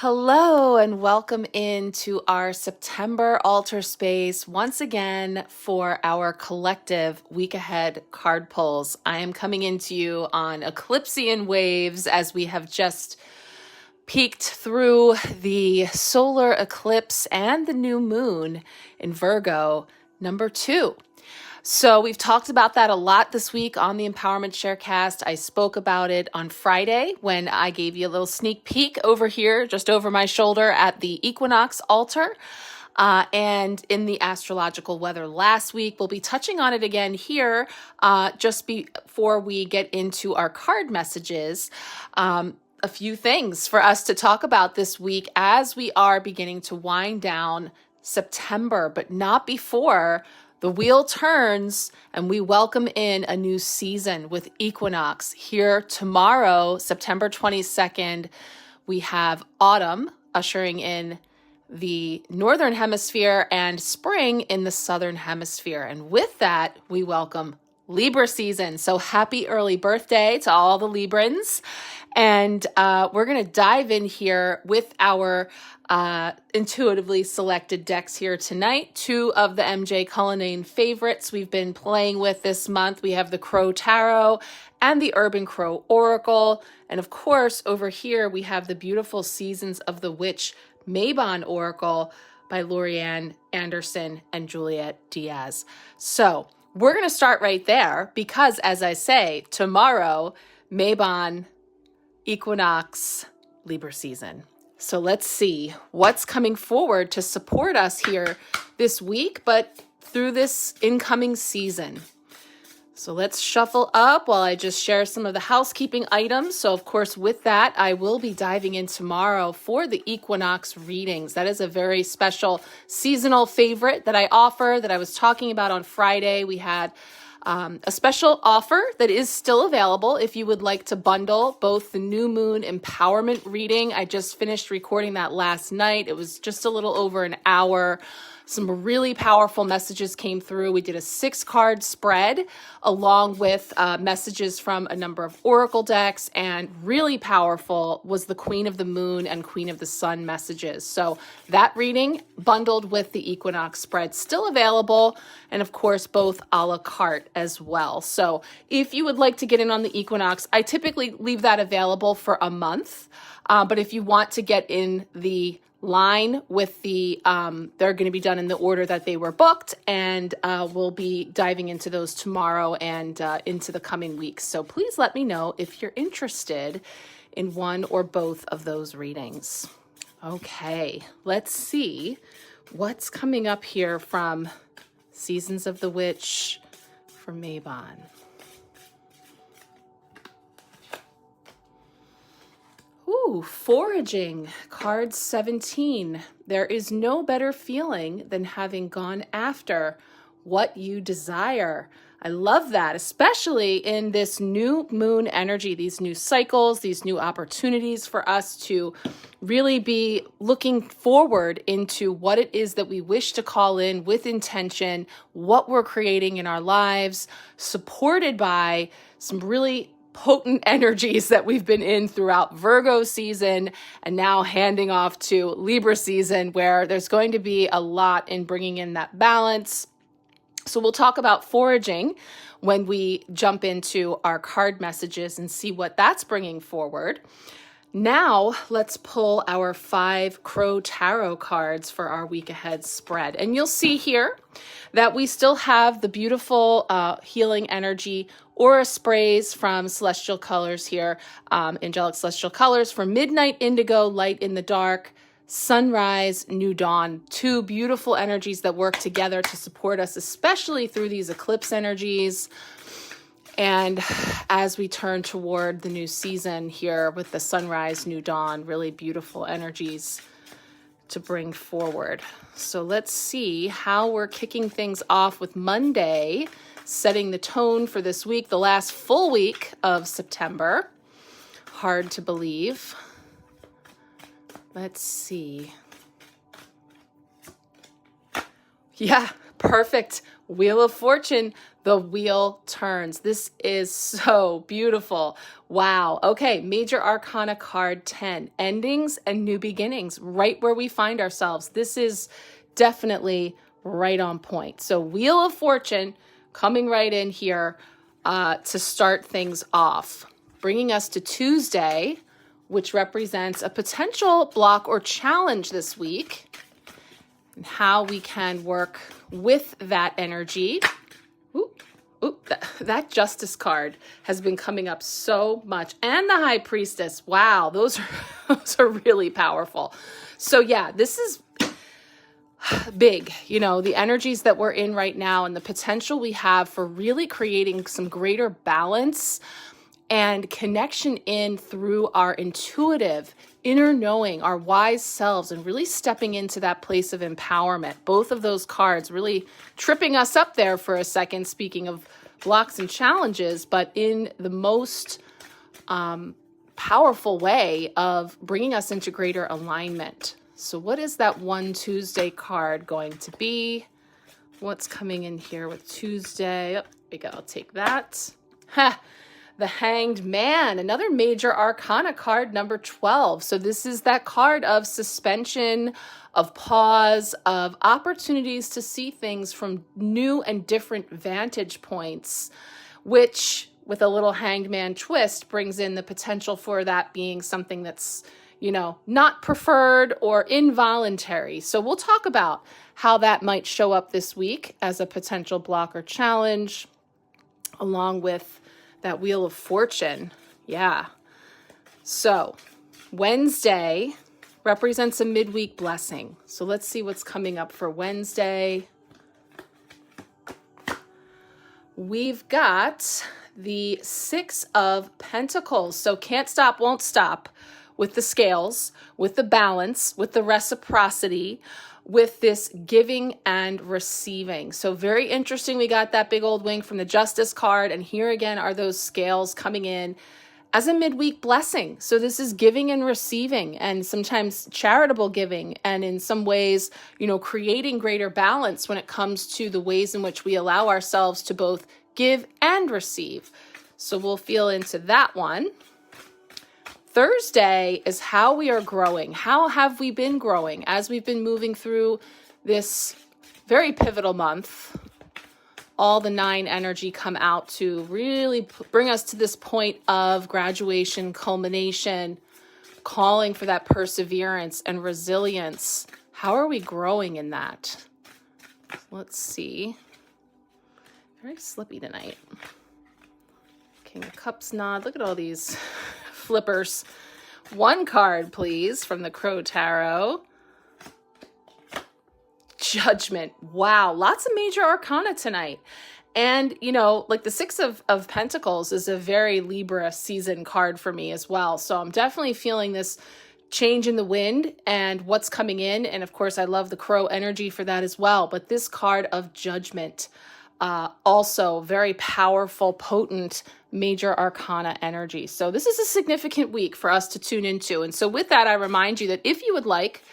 Hello and welcome into our September altar space once again for our collective week ahead card pulls. I am coming into you on Eclipsean waves as we have just peeked through the solar eclipse and the new moon in Virgo, number 2. So we've talked about that a lot this week on the Empowerment Sharecast. I spoke about it on Friday when I gave you a little sneak peek over here, just over my shoulder at the Equinox altar. And in the astrological weather last week. We'll be touching on it again here just before we get into our card messages. A few things for us to talk about this week as we are beginning to wind down September, but not before the wheel turns and we welcome in a new season with Equinox. Here tomorrow, September 22nd, we have autumn ushering in the Northern Hemisphere and spring in the Southern Hemisphere. And with that, we welcome Libra season. So happy early birthday to all the Librans. And we're going to dive in here with our intuitively selected decks here tonight. 2 of the 𝓘𝓷𝓽𝓮 favorites we've been playing with this month. We have the 𝓘𝓷𝓽𝓮 Tarot and the 𝓘𝓵𝓽𝓾 Oracle. And of course, over here, we have the beautiful Seasons of the Witch 𝓞𝓮 Oracle by Lorianne Anderson and Juliet Diaz. So we're going to start right there because, as I say, tomorrow, 𝓞𝓮, Equinox, Libra season. So let's see what's coming forward to support us here this week, but through this incoming season. So let's shuffle up while I just share some of the housekeeping items. So of course, with that, I will be diving in tomorrow for the Equinox readings. That is a very special seasonal favorite that I offer that I was talking about on Friday. We had a special offer that is still available if you would like to bundle both the new moon empowerment reading. I just finished recording that last night. It was just a little over an hour. Some really powerful messages came through. We did a 6-card spread along with messages from a number of oracle decks, and really powerful was the Queen of the Moon and Queen of the Sun messages. So that reading bundled with the Equinox spread still available, and of course both a la carte as well. So if you would like to get in on the Equinox, I typically leave that available for a month, but if you want to get in the line with the they're going to be done in the order that they were booked, and we'll be diving into those tomorrow and into the coming weeks. So please let me know if you're interested in one or both of those readings. Okay, let's see what's coming up here from Seasons of the Witch for 𝓞𝓮. Ooh, foraging, card 17. There is no better feeling than having gone after what you desire. I love that, especially in this new moon energy, these new cycles, these new opportunities for us to really be looking forward into what it is that we wish to call in with intention, what we're creating in our lives, supported by some really potent energies that we've been in throughout Virgo season, and now handing off to Libra season, where there's going to be a lot in bringing in that balance. So we'll talk about foraging when we jump into our card messages and see what that's bringing forward. Now let's pull our 5 𝓘𝓷𝓽𝓮 tarot cards for our week ahead spread. And you'll see here that we still have the beautiful healing energy aura sprays from Celestial Colors here, Angelic Celestial Colors for Midnight Indigo, Light in the Dark, Sunrise, New Dawn. 2 beautiful energies that work together to support us, especially through these eclipse energies. And as we turn toward the new season here with the Sunrise, New Dawn, really beautiful energies to bring forward. So let's see how we're kicking things off with Monday, setting the tone for this week, the last full week of September. Hard to believe. Let's see. Yeah, perfect. Wheel of Fortune, The wheel turns. This is so beautiful. Wow. Okay, Major Arcana card 10, endings and new beginnings, right where we find ourselves. This is definitely right on point. So Wheel of Fortune coming right in here to start things off, bringing us to Tuesday, which represents a potential block or challenge this week, and how we can work with that energy. That Justice card has been coming up so much. And the High Priestess. Wow, those are really powerful. So yeah, this is big. You know, the energies that we're in right now and the potential we have for really creating some greater balance and connection in through our intuitive inner knowing, our wise selves, and really stepping into that place of empowerment. Both of those cards really tripping us up there for a second, speaking of blocks and challenges, but in the most powerful way of bringing us into greater alignment. So what is that one Tuesday card going to be? What's coming in here with Tuesday? Oh, there we go. I'll take that. The Hanged Man, another Major Arcana card, number 12. So this is that card of suspension, of pause, of opportunities to see things from new and different vantage points, which with a little Hanged Man twist brings in the potential for that being something that's, you know, not preferred or involuntary. So we'll talk about how that might show up this week as a potential block or challenge, along with that Wheel of Fortune. Yeah. So Wednesday represents a midweek blessing. So let's see what's coming up for Wednesday. We've got the Six of Pentacles. So can't stop, won't stop with the scales, with the balance, with the reciprocity, with this giving and receiving. So very interesting. We got that big old wing from the Justice card. And here again are those scales coming in as a midweek blessing. So this is giving and receiving, and sometimes charitable giving. And in some ways, you know, creating greater balance when it comes to the ways in which we allow ourselves to both give and receive. So we'll feel into that one. Thursday is how we are growing. How have we been growing as we've been moving through this very pivotal month? All the 9 energy come out to really bring us to this point of graduation, culmination, calling for that perseverance and resilience. How are we growing in that? Let's see. Very slippy tonight. King of Cups nod. Look at all these flippers. One card, please, from the Crow Tarot. Judgment. Wow, lots of Major Arcana tonight. And, you know, like the Six of Pentacles is a very Libra season card for me as well. So I'm definitely feeling this change in the wind and what's coming in. And of course, I love the Crow energy for that as well. But this card of Judgment, also very powerful, potent Major Arcana energy. So this is a significant week for us to tune into. And so with that, I remind you that if you would like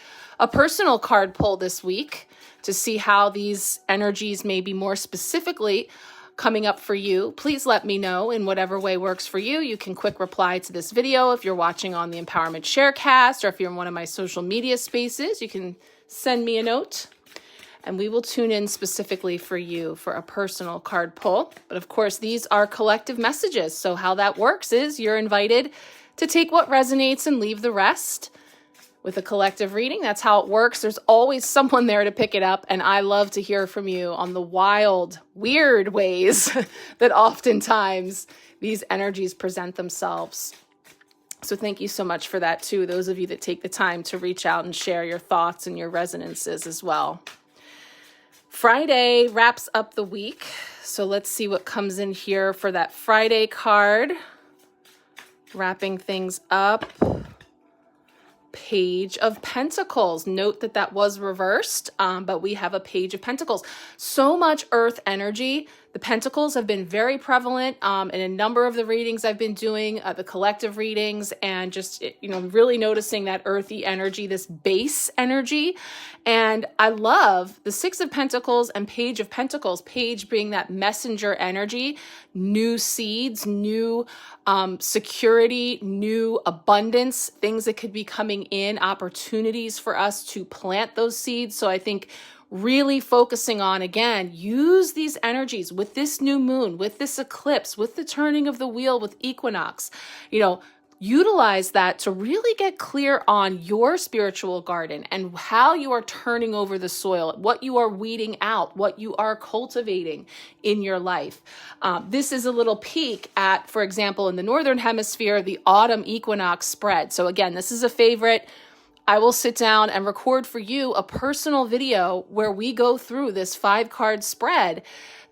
a personal card pull this week to see how these energies may be more specifically coming up for you, please let me know in whatever way works for you. You can quick reply to this video if you're watching on the Empowerment Sharecast, or if you're in one of my social media spaces, you can send me a note and we will tune in specifically for you for a personal card pull. But of course, these are collective messages. So how that works is you're invited to take what resonates and leave the rest. With a collective reading, that's how it works. There's always someone there to pick it up, and I love to hear from you on the wild, weird ways that oftentimes these energies present themselves. So thank you so much for that too, those of you that take the time to reach out and share your thoughts and your resonances as well. Friday wraps up the week, so let's see what comes in here for that Friday card. Wrapping things up. Page of Pentacles. Note that that was reversed, but we have a Page of Pentacles. So much earth energy The pentacles have been very prevalent in a number of the readings I've been doing, the collective readings, and just, really noticing that earthy energy, this base energy. And I love the Six of Pentacles and Page of Pentacles, Page being that messenger energy, new seeds, new security, new abundance, things that could be coming in, opportunities for us to plant those seeds. So I think really focusing on, again, use these energies with this new moon, with this eclipse, with the turning of the wheel, with equinox, utilize that to really get clear on your spiritual garden and how you are turning over the soil, what you are weeding out, what you are cultivating in your life. This is a little peek at, for example, in the Northern Hemisphere, the autumn equinox spread. So again, this is a favorite. I will sit down and record for you a personal video where we go through this 5-card spread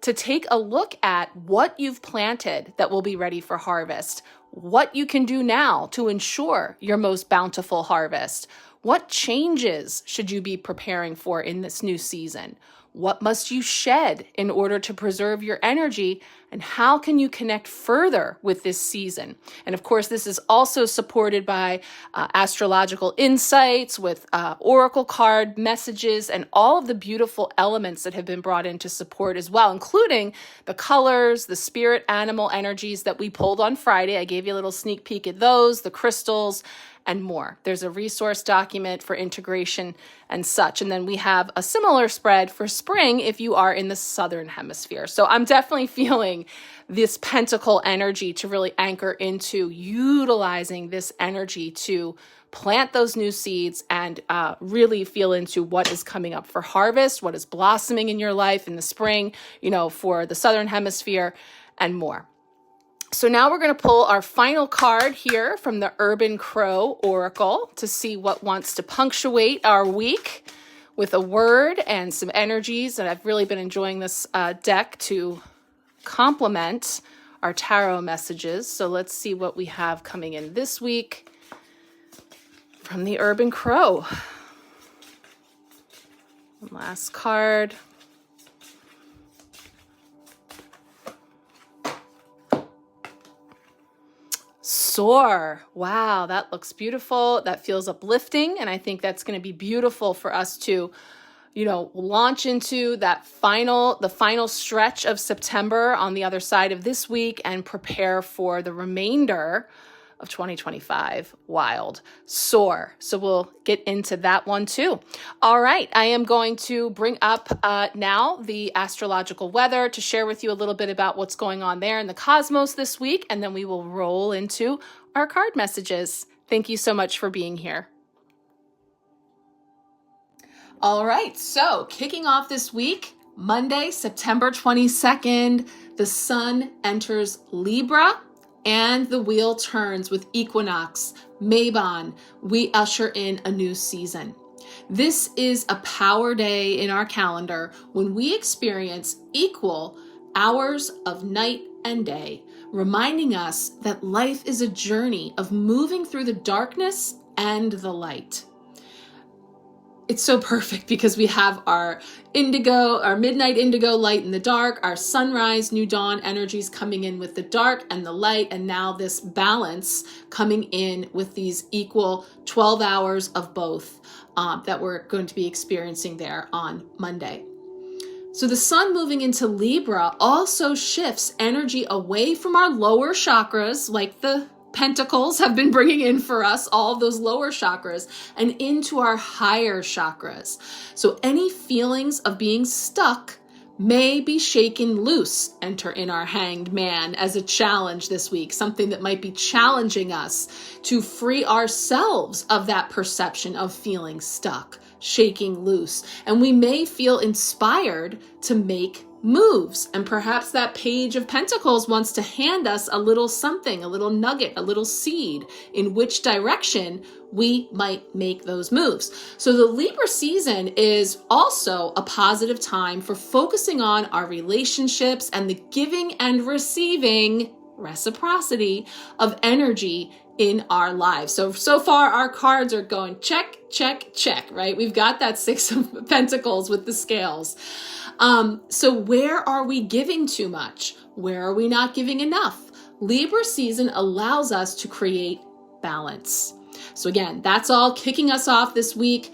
to take a look at what you've planted that will be ready for harvest, what you can do now to ensure your most bountiful harvest, what changes should you be preparing for in this new season, what must you shed in order to preserve your energy, and how can you connect further with this season? And of course, this is also supported by astrological insights with oracle card messages and all of the beautiful elements that have been brought in to support as well, including the colors, the spirit animal energies that we pulled on Friday. I gave you a little sneak peek at those, the crystals, and more. There's a resource document for integration and such. And then we have a similar spread for spring if you are in the Southern Hemisphere. So I'm definitely feeling this pentacle energy to really anchor into utilizing this energy to plant those new seeds and really feel into what is coming up for harvest, what is blossoming in your life in the spring, for the Southern Hemisphere and more. So now we're going to pull our final card here from the Urban Crow Oracle to see what wants to punctuate our week with a word and some energies. And I've really been enjoying this deck to complement our tarot messages. So let's see what we have coming in this week from the Urban Crow. Last card. Soar. Wow, that looks beautiful. That feels uplifting. And I think that's going to be beautiful for us to, launch into the final stretch of September on the other side of this week and prepare for the remainder of 2025. Wild. Soar. So we'll get into that one too. All right. I am going to bring up now the astrological weather to share with you a little bit about what's going on there in the cosmos this week. And then we will roll into our card messages. Thank you so much for being here. All right. So kicking off this week, Monday, September 22nd, the sun enters Libra. And the wheel turns with equinox, Mabon. We usher in a new season. This is a power day in our calendar when we experience equal hours of night and day, reminding us that life is a journey of moving through the darkness and the light. It's so perfect because we have our midnight indigo light in the dark, our sunrise, new dawn energies coming in with the dark and the light, and now this balance coming in with these equal 12 hours of both that we're going to be experiencing there on Monday. So the sun moving into Libra also shifts energy away from our lower chakras, like the Pentacles have been bringing in for us, all of those lower chakras, and into our higher chakras. So any feelings of being stuck may be shaken loose. Enter in our Hanged Man as a challenge this week, something that might be challenging us to free ourselves of that perception of feeling stuck, shaking loose. And we may feel inspired to make moves. And perhaps that Page of Pentacles wants to hand us a little something, a little nugget, a little seed in which direction we might make those moves. So the Libra season is also a positive time for focusing on our relationships and the giving and receiving reciprocity of energy in our lives. So far our cards are going check, check, check, right? We've got that Six of Pentacles with the scales. So where are we giving too much? Where are we not giving enough? Libra season allows us to create balance. So again, that's all kicking us off this week.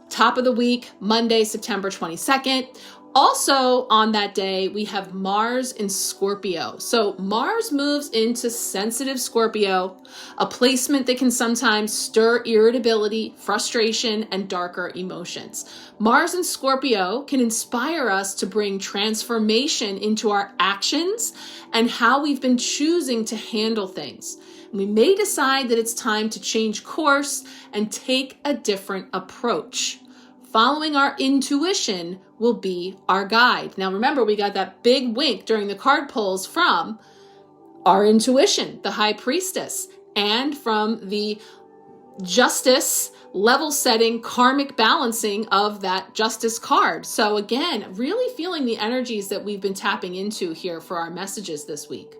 Top of the week, Monday, September 22nd. Also on that day, we have Mars in Scorpio. So Mars moves into sensitive Scorpio, a placement that can sometimes stir irritability, frustration, and darker emotions. Mars in Scorpio can inspire us to bring transformation into our actions and how we've been choosing to handle things. We may decide that it's time to change course and take a different approach. Following our intuition will be our guide. Now remember, we got that big wink during the card pulls from our intuition, the High Priestess, and from the justice, level setting, karmic balancing of that justice card. So again, really feeling the energies that we've been tapping into here for our messages this week.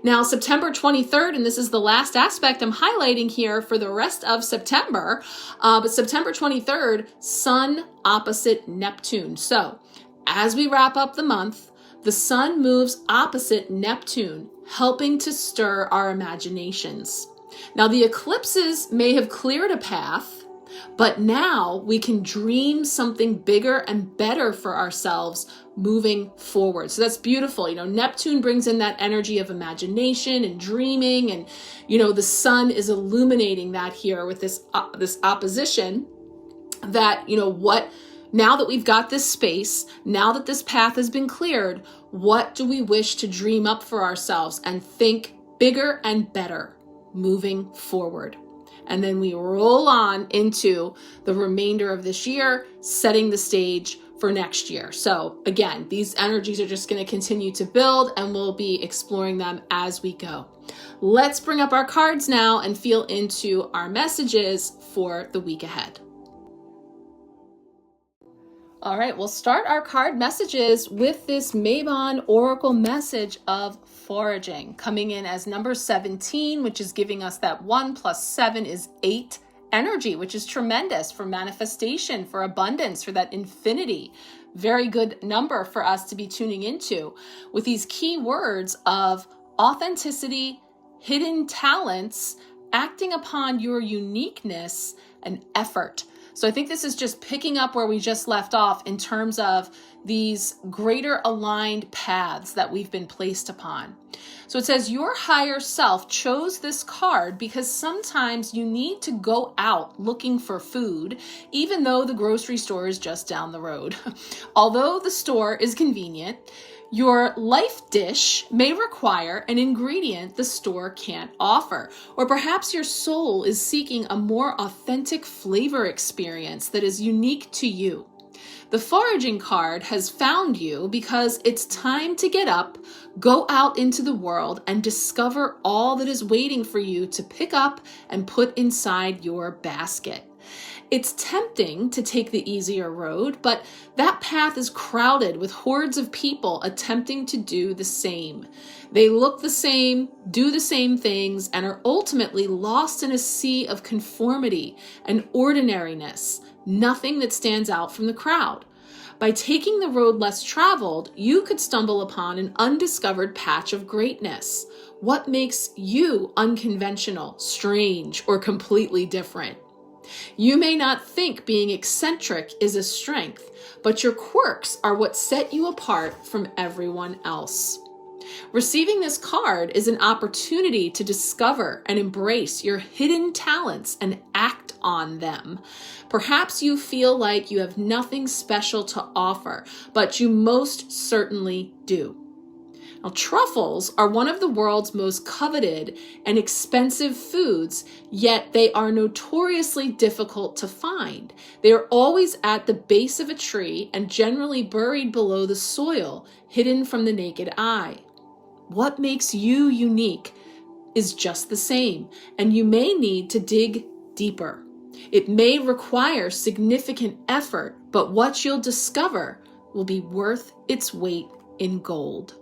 Now, September 23rd, and this is the last aspect I'm highlighting here for the rest of September, but September 23rd, Sun opposite Neptune. So as we wrap up the month, the Sun moves opposite Neptune, helping to stir our imaginations. Now, the eclipses may have cleared a path, but now we can dream something bigger and better for ourselves moving forward. So that's beautiful. Neptune brings in that energy of imagination and dreaming, and the Sun is illuminating that here with this opposition. That now that we've got this space, now that this path has been cleared, what do we wish to dream up for ourselves and think bigger and better moving forward? And then we roll on into the remainder of this year, setting the stage for next year. So again, these energies are just going to continue to build, and we'll be exploring them as we go. Let's bring up our cards now and feel into our messages for the week ahead. All right, we'll start our card messages with this Mabon Oracle message of foraging, coming in as number 17, which is giving us that 1 + 7 is 8 energy, which is tremendous for manifestation, for abundance, for that infinity. Very good number for us to be tuning into with these key words of authenticity, hidden talents, acting upon your uniqueness, and effort. So I think this is just picking up where we just left off in terms of these greater aligned paths that we've been placed upon. So it says your higher self chose this card because sometimes you need to go out looking for food, even though the grocery store is just down the road. Although the store is convenient, your life dish may require an ingredient the store can't offer, or perhaps your soul is seeking a more authentic flavor experience that is unique to you. The foraging card has found you because it's time to get up, go out into the world, and discover all that is waiting for you to pick up and put inside your basket. It's tempting to take the easier road, but that path is crowded with hordes of people attempting to do the same. They look the same, do the same things, and are ultimately lost in a sea of conformity and ordinariness, nothing that stands out from the crowd. By taking the road less traveled, you could stumble upon an undiscovered patch of greatness. What makes you unconventional, strange, or completely different? You may not think being eccentric is a strength, but your quirks are what set you apart from everyone else. Receiving this card is an opportunity to discover and embrace your hidden talents and act on them. Perhaps you feel like you have nothing special to offer, but you most certainly do. Now, truffles are one of the world's most coveted and expensive foods, yet they are notoriously difficult to find. They are always at the base of a tree and generally buried below the soil, hidden from the naked eye. What makes you unique is just the same, and you may need to dig deeper. It may require significant effort, but what you'll discover will be worth its weight in gold.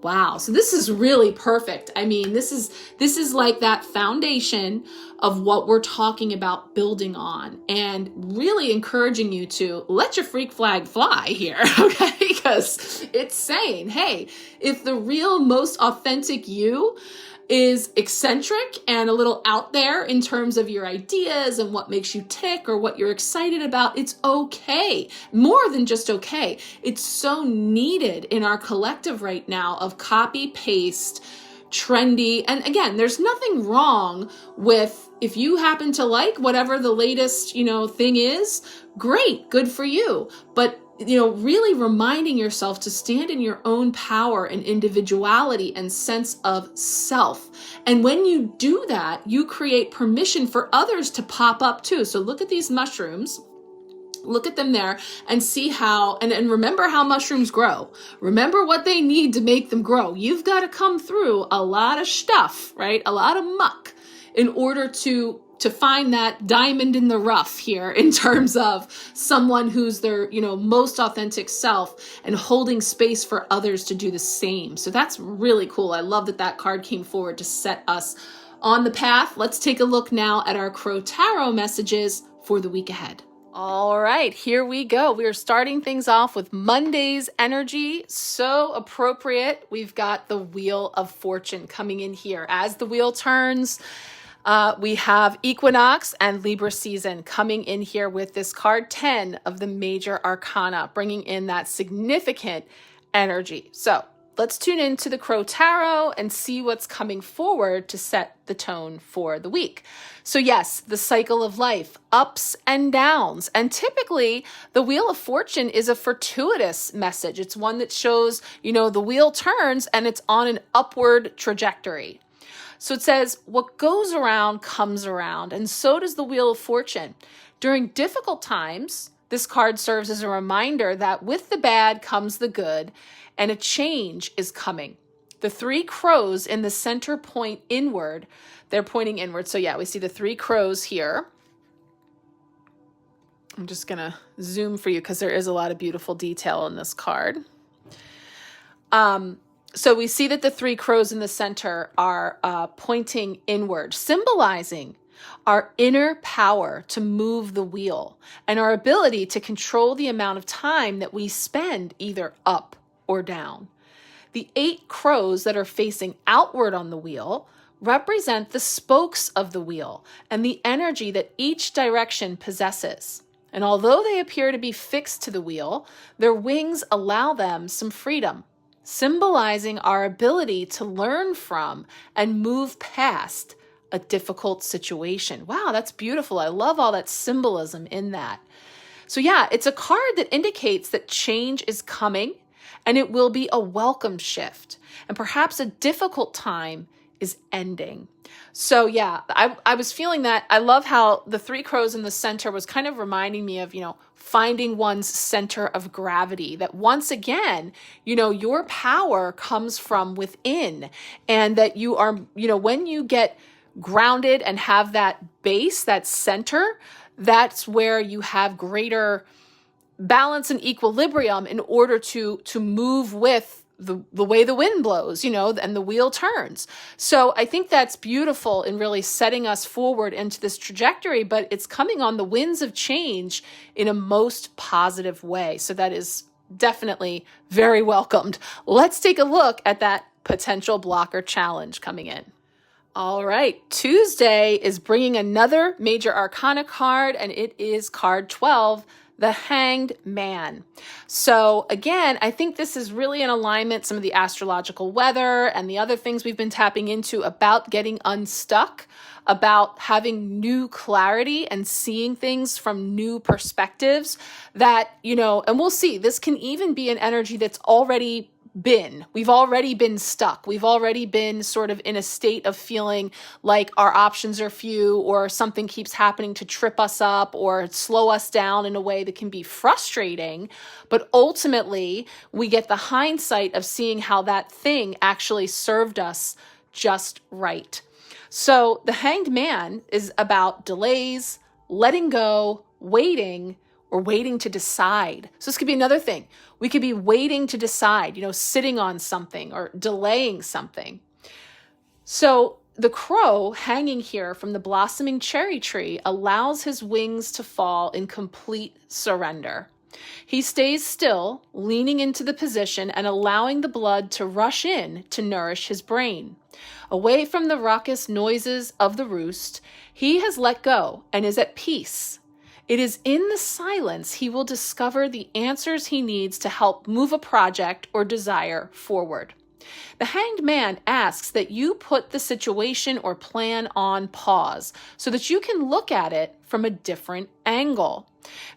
Wow. So this is really perfect. I mean, this is like that foundation of what we're talking about building on, and really encouraging you to let your freak flag fly here, okay? Because it's saying, hey, if the real, most authentic you is eccentric and a little out there in terms of your ideas and what makes you tick or what you're excited about, it's okay. More than just okay. It's so needed in our collective right now of copy, paste, trendy. And again, there's nothing wrong with, if you happen to like whatever the latest, thing is, great, good for you. But really reminding yourself to stand in your own power and individuality and sense of self. And when you do that, you create permission for others to pop up too. So look at these mushrooms. Look at them there and see how, and remember how mushrooms grow. Remember what they need to make them grow. You've got to come through a lot of stuff, right? A lot of muck in order to find that diamond in the rough here, in terms of someone who's their, most authentic self and holding space for others to do the same. So that's really cool. I love that card came forward to set us on the path. Let's take a look now at our Crow Tarot messages for the week ahead. All right, here we go. We are starting things off with Monday's energy. So appropriate. We've got the Wheel of Fortune coming in here. As the wheel turns, we have Equinox and Libra season coming in here with this card 10 of the major arcana, bringing in that significant energy. So let's tune into the Crow Tarot and see what's coming forward to set the tone for the week. So yes, the cycle of life, ups and downs. And typically the Wheel of Fortune is a fortuitous message. It's one that shows, the wheel turns and it's on an upward trajectory. So it says, what goes around comes around, and so does the Wheel of Fortune. During difficult times, this card serves as a reminder that with the bad comes the good, and a change is coming. The three crows in the center point inward. They're pointing inward. So yeah, we see the three crows here. I'm just going to zoom for you because there is a lot of beautiful detail in this card. So we see that the three crows in the center are pointing inward, symbolizing our inner power to move the wheel and our ability to control the amount of time that we spend either up or down. The 8 crows that are facing outward on the wheel represent the spokes of the wheel and the energy that each direction possesses. And although they appear to be fixed to the wheel, their wings allow them some freedom, symbolizing our ability to learn from and move past a difficult situation. Wow, that's beautiful. I love all that symbolism in that. So yeah, it's a card that indicates that change is coming and it will be a welcome shift. And perhaps a difficult time is ending. So yeah, I was feeling that. I love how the 3 crows in the center was kind of reminding me of, finding one's center of gravity, that once again, your power comes from within, and that you are, when you get grounded and have that base, that center, that's where you have greater balance and equilibrium in order to move with the way the wind blows, and the wheel turns. So I think that's beautiful in really setting us forward into this trajectory, but it's coming on the winds of change in a most positive way. So that is definitely very welcomed. Let's take a look at that potential blocker challenge coming in. All right, Tuesday is bringing another major arcana card, and it is card 12, the Hanged Man. So again, I think this is really in alignment, some of the astrological weather and the other things we've been tapping into about getting unstuck, about having new clarity and seeing things from new perspectives that, and we'll see, this can even be an energy that's we've already been stuck. We've already been sort of in a state of feeling like our options are few, or something keeps happening to trip us up or slow us down in a way that can be frustrating. But ultimately, we get the hindsight of seeing how that thing actually served us just right. So the Hanged Man is about delays, letting go, waiting, or waiting to decide. So this could be another thing. We could be waiting to decide, sitting on something or delaying something. So the crow hanging here from the blossoming cherry tree allows his wings to fall in complete surrender. He stays still, leaning into the position and allowing the blood to rush in to nourish his brain. Away from the raucous noises of the roost, he has let go and is at peace. It is in the silence he will discover the answers he needs to help move a project or desire forward. The hanged man asks that you put the situation or plan on pause so that you can look at it from a different angle.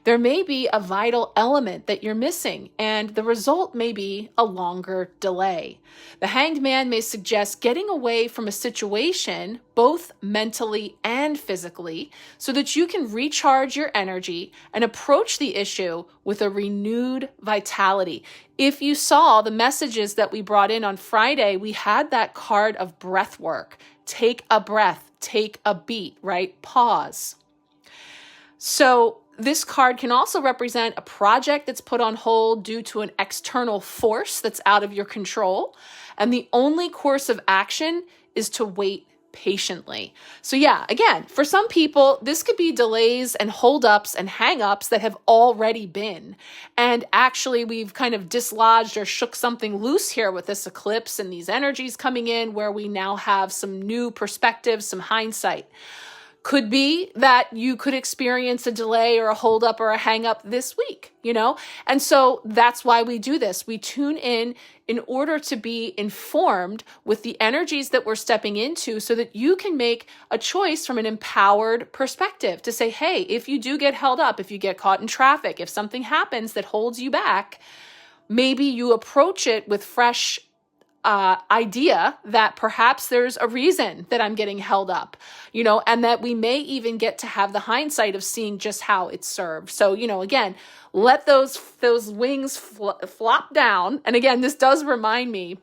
There may be a vital element that you're missing, and the result may be a longer delay. The hanged man may suggest getting away from a situation, both mentally and physically, so that you can recharge your energy and approach the issue with a renewed vitality. If you saw the messages that we brought in on Friday, we had that card of breath work. Take a breath, take a beat, right? Pause. So this card can also represent a project that's put on hold due to an external force that's out of your control. And the only course of action is to wait patiently. So yeah, again, for some people, this could be delays and holdups and hangups that have already been. And actually, we've kind of dislodged or shook something loose here with this eclipse and these energies coming in where we now have some new perspectives, some hindsight. Could be that you could experience a delay or a holdup or a hang up this week, And so that's why we do this. We tune in order to be informed with the energies that we're stepping into so that you can make a choice from an empowered perspective to say, hey, if you do get held up, if you get caught in traffic, if something happens that holds you back, maybe you approach it with fresh idea that perhaps there's a reason that I'm getting held up, and that we may even get to have the hindsight of seeing just how it served. So, again, let those wings flop down. And again, this does remind me,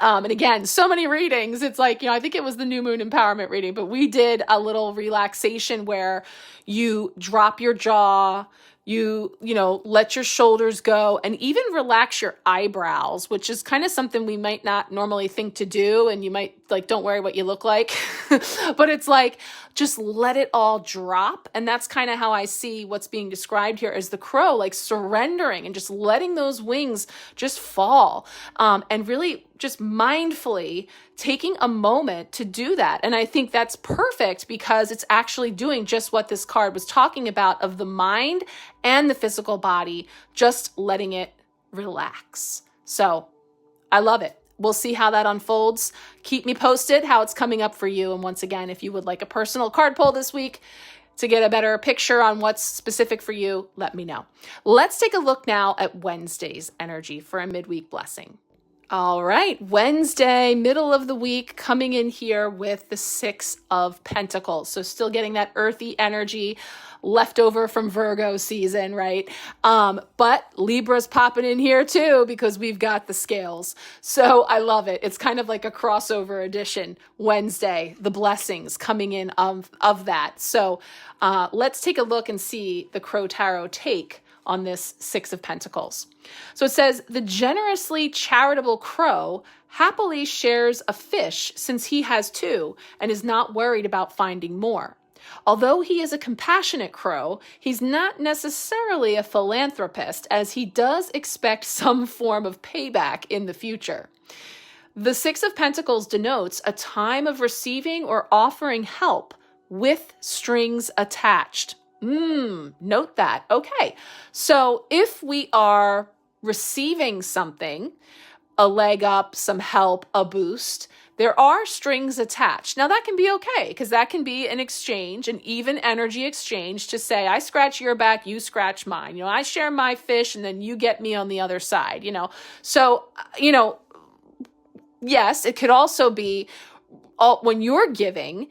and again, so many readings. It's like, I think it was the new moon empowerment reading, but we did a little relaxation where you drop your jaw, you let your shoulders go and even relax your eyebrows, which is kind of something we might not normally think to do. And you might don't worry what you look like, but it's like, just let it all drop. And that's kind of how I see what's being described here as the crow, surrendering and just letting those wings just fall. And really just mindfully taking a moment to do that. And I think that's perfect because it's actually doing just what this card was talking about of the mind and the physical body, just letting it relax. So I love it. We'll see how that unfolds. Keep me posted how it's coming up for you. And once again, if you would like a personal card pull this week to get a better picture on what's specific for you, let me know. Let's take a look now at Wednesday's energy for a midweek blessing. All right, Wednesday, middle of the week, coming in here with the 6 of Pentacles. So still getting that earthy energy left over from Virgo season, right? But Libra's popping in here too because we've got the scales. So I love it. It's kind of like a crossover edition Wednesday, the blessings coming in of that. So let's take a look and see the Crow Tarot take on this 6 of Pentacles. So it says, the generously charitable crow happily shares a fish since he has 2 and is not worried about finding more. Although he is a compassionate crow, he's not necessarily a philanthropist, as he does expect some form of payback in the future. The 6 of Pentacles denotes a time of receiving or offering help with strings attached. Note that. Okay. So if we are receiving something, a leg up, some help, a boost, there are strings attached. Now that can be okay because that can be an exchange, an even energy exchange to say, I scratch your back, you scratch mine. I share my fish and then you get me on the other side, So, yes, it could also be when you're giving,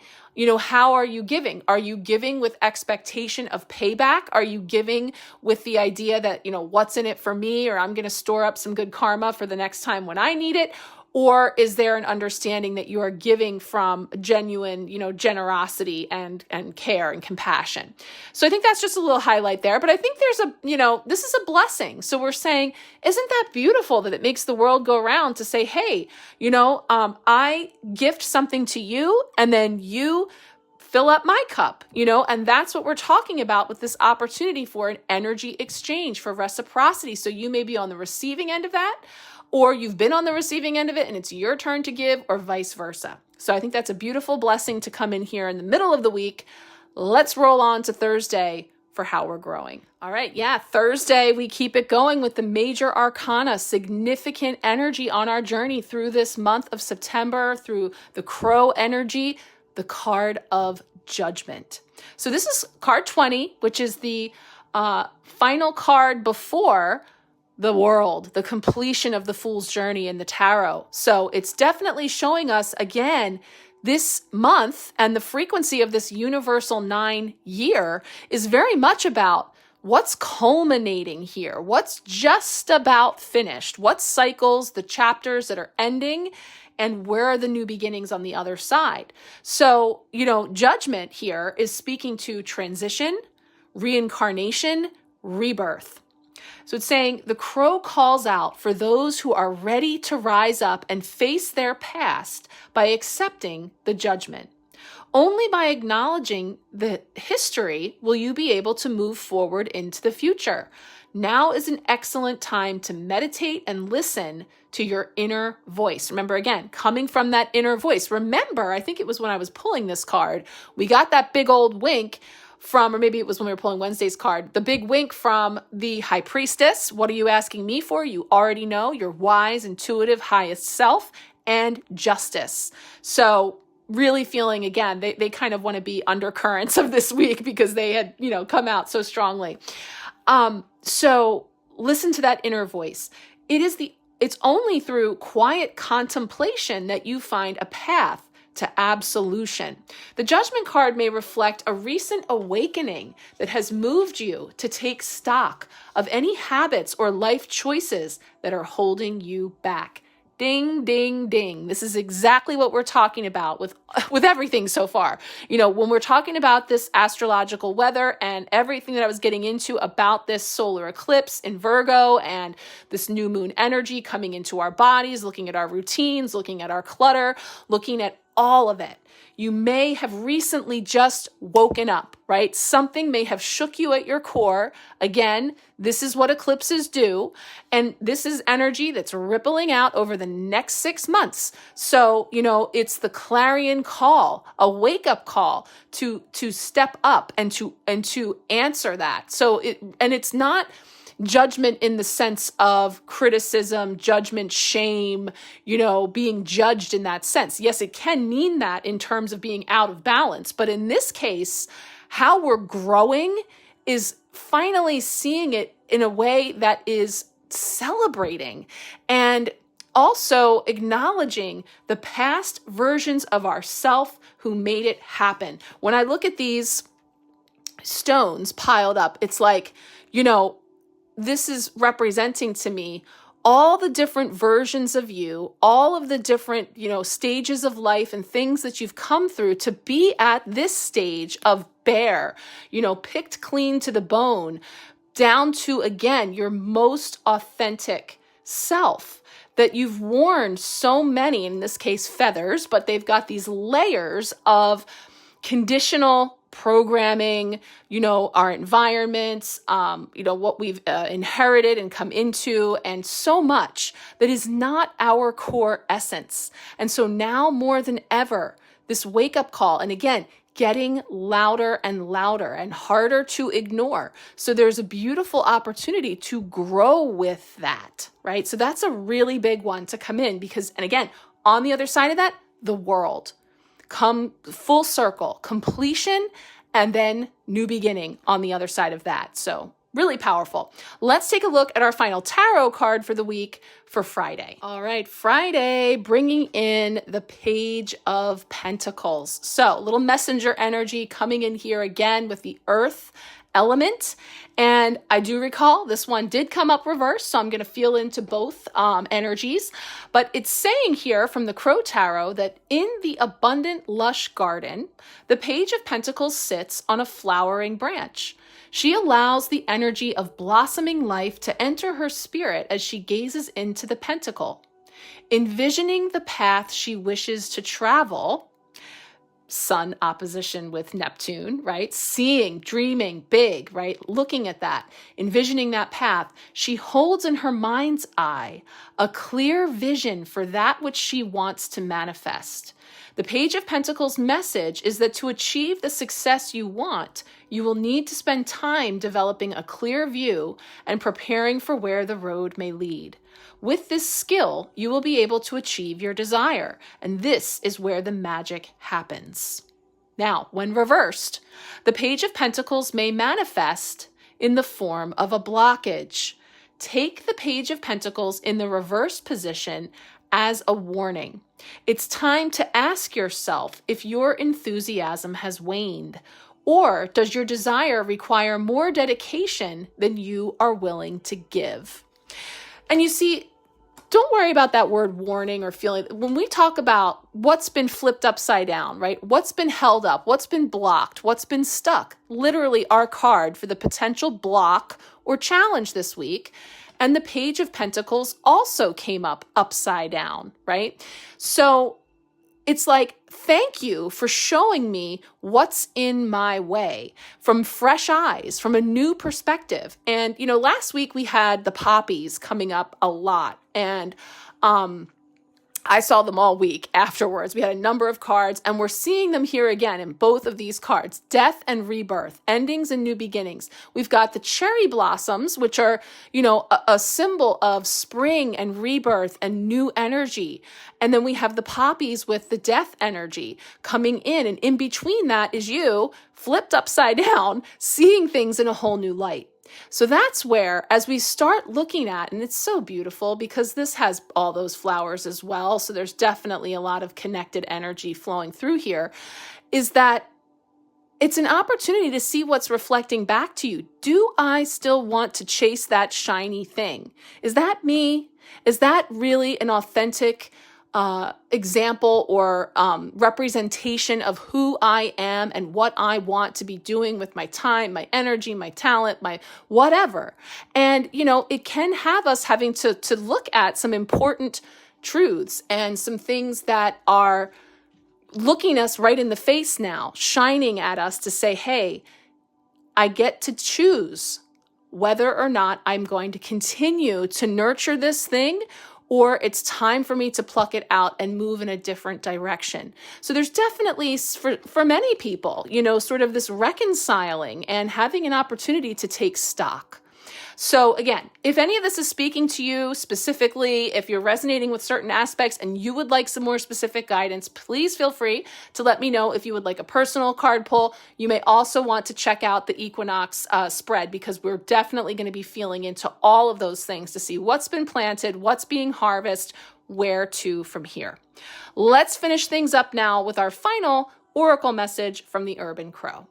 how are you giving? Are you giving with expectation of payback? Are you giving with the idea that, what's in it for me, or I'm going to store up some good karma for the next time when I need it? Or is there an understanding that you are giving from genuine, generosity and care and compassion? So I think that's just a little highlight there. But I think there's this is a blessing. So we're saying, isn't that beautiful that it makes the world go around to say, hey, I gift something to you, and then you fill up my cup, and that's what we're talking about with this opportunity for an energy exchange, for reciprocity. So you may be on the receiving end of that, or you've been on the receiving end of it and it's your turn to give, or vice versa. So I think that's a beautiful blessing to come in here in the middle of the week. Let's roll on to Thursday for how we're growing. All right. Yeah. Thursday, we keep it going with the major arcana, significant energy on our journey through this month of September, through the crow energy, the card of judgment. So this is card 20, which is the final card before the world, the completion of the Fool's Journey in the tarot. So it's definitely showing us, again, this month, and the frequency of this universal 9 year is very much about what's culminating here, what's just about finished, what cycles, the chapters that are ending, and where are the new beginnings on the other side. So, judgment here is speaking to transition, reincarnation, rebirth. So it's saying the crow calls out for those who are ready to rise up and face their past by accepting the judgment. Only by acknowledging the history will you be able to move forward into the future. Now is an excellent time to meditate and listen to your inner voice. Remember, again, coming from that inner voice. Remember, I think it was when I was pulling this card, we got that big old wink from, or maybe it was when we were pulling Wednesday's card, the big wink from the High Priestess. What are you asking me for? You already know, your wise, intuitive, highest self, and justice. So really feeling, again, they kind of want to be undercurrents of this week because they had, come out so strongly. So listen to that inner voice. It's only through quiet contemplation that you find a path to absolution. The judgment card may reflect a recent awakening that has moved you to take stock of any habits or life choices that are holding you back. Ding, ding, ding. This is exactly what we're talking about with everything so far. When we're talking about this astrological weather and everything that I was getting into about this solar eclipse in Virgo and this new moon energy coming into our bodies, looking at our routines, looking at our clutter, looking at all of it. You may have recently just woken up, right? Something may have shook you at your core. Again, this is what eclipses do. And this is energy that's rippling out over the next 6 months. So, it's the clarion call, a wake-up call to step up and to answer that. So it's not judgment in the sense of criticism, judgment, shame, being judged in that sense. Yes, it can mean that in terms of being out of balance. But in this case, how we're growing is finally seeing it in a way that is celebrating and also acknowledging the past versions of ourself who made it happen. When I look at these stones piled up, it's like, this is representing to me all the different versions of you, all of the different, stages of life and things that you've come through to be at this stage of bare, picked clean to the bone, down to, again, your most authentic self. That you've worn so many, in this case, feathers, but they've got these layers of conditional programming, our environments, what we've inherited and come into, and so much that is not our core essence. And so now more than ever, this wake-up call, and again, getting louder and louder and harder to ignore. So there's a beautiful opportunity to grow with that, right? So that's a really big one to come in because, and again, on the other side of that, the world. Come full circle, completion, and then new beginning on the other side of that. So really powerful. Let's take a look at our final tarot card for the week for Friday. All right, Friday, bringing in the Page of Pentacles. So a little messenger energy coming in here again with the Earth element. And I do recall this one did come up reversed, so I'm going to feel into both energies. But it's saying here from the Crow Tarot that in the abundant, lush garden, the Page of Pentacles sits on a flowering branch. She allows the energy of blossoming life to enter her spirit as she gazes into the pentacle. Envisioning the path she wishes to travel, Sun opposition with Neptune, right? Seeing, dreaming big, right? Looking at that, envisioning that path, she holds in her mind's eye a clear vision for that which she wants to manifest. The Page of Pentacles message is that to achieve the success you want, you will need to spend time developing a clear view and preparing for where the road may lead. With this skill, you will be able to achieve your desire, and this is where the magic happens. Now, when reversed, the Page of Pentacles may manifest in the form of a blockage. Take the Page of Pentacles in the reversed position as a warning. It's time to ask yourself if your enthusiasm has waned, or does your desire require more dedication than you are willing to give? And you see, don't worry about that word warning or feeling. When we talk about what's been flipped upside down, right? What's been held up, what's been blocked, what's been stuck, literally our card for the potential block or challenge this week. And the Page of Pentacles also came up upside down, right? So it's like, thank you for showing me what's in my way from fresh eyes, from a new perspective. And, you know, last week we had the poppies coming up a lot. And I saw them all week afterwards. We had a number of cards, and we're seeing them here again in both of these cards: death and rebirth, endings and new beginnings. We've got the cherry blossoms, which are, you know, a symbol of spring and rebirth and new energy. And then we have the poppies with the death energy coming in. And in between that is you flipped upside down, seeing things in a whole new light. So that's where, as we start looking at, and it's so beautiful because this has all those flowers as well, so there's definitely a lot of connected energy flowing through here, is that it's an opportunity to see what's reflecting back to you. Do I still want to chase that shiny thing? Is that me? Is that really an authentic example or representation of who I am and what I want to be doing with my time, my energy, my talent, my whatever? And, you know, it can have us having to look at some important truths and some things that are looking us right in the face now, shining at us to say, hey, I get to choose whether or not I'm going to continue to nurture this thing, or it's time for me to pluck it out and move in a different direction. So there's definitely, for many people, you know, sort of this reconciling and having an opportunity to take stock. So again, if any of this is speaking to you specifically, if you're resonating with certain aspects and you would like some more specific guidance, please feel free to let me know if you would like a personal card pull. You may also want to check out the Equinox spread, because we're definitely going to be feeling into all of those things to see what's been planted, what's being harvested, where to from here. Let's finish things up now with our final oracle message from the Urban Crow.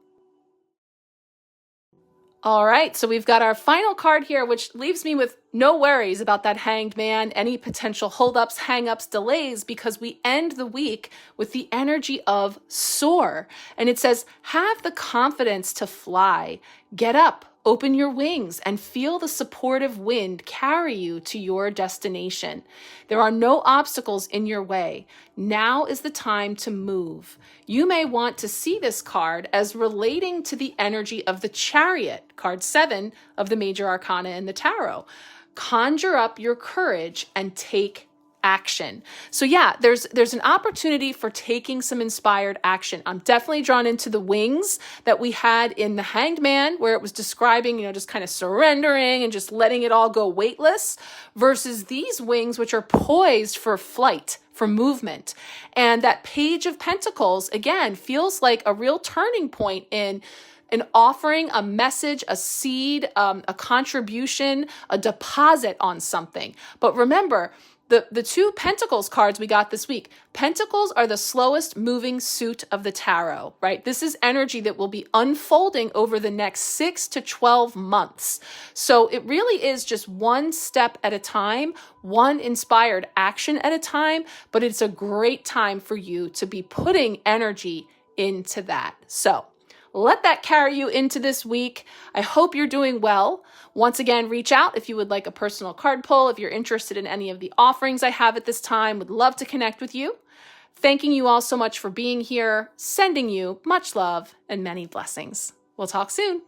All right, so we've got our final card here, which leaves me with no worries about that Hanged Man, any potential holdups, hangups, delays, because we end the week with the energy of soar. And it says, have the confidence to fly. Get up, open your wings, and feel the supportive wind carry you to your destination. There are no obstacles in your way. Now is the time to move. You may want to see this card as relating to the energy of the Chariot, card 7 of the major arcana in the tarot. Conjure up your courage and take action. So yeah, there's an opportunity for taking some inspired action. I'm definitely drawn into the wings that we had in the Hanged Man, where it was describing, you know, just kind of surrendering and just letting it all go weightless, versus these wings, which are poised for flight, for movement. And that Page of Pentacles, again, feels like a real turning point in an offering, a message, a seed, a contribution, a deposit on something. But remember, The two Pentacles cards we got this week. Pentacles are the slowest moving suit of the tarot, right? This is energy that will be unfolding over the next 6 to 12 months. So it really is just one step at a time, one inspired action at a time, but it's a great time for you to be putting energy into that. So let that carry you into this week. I hope you're doing well. Once again, reach out if you would like a personal card pull. If you're interested in any of the offerings I have at this time, would love to connect with you. Thanking you all so much for being here, sending you much love and many blessings. We'll talk soon.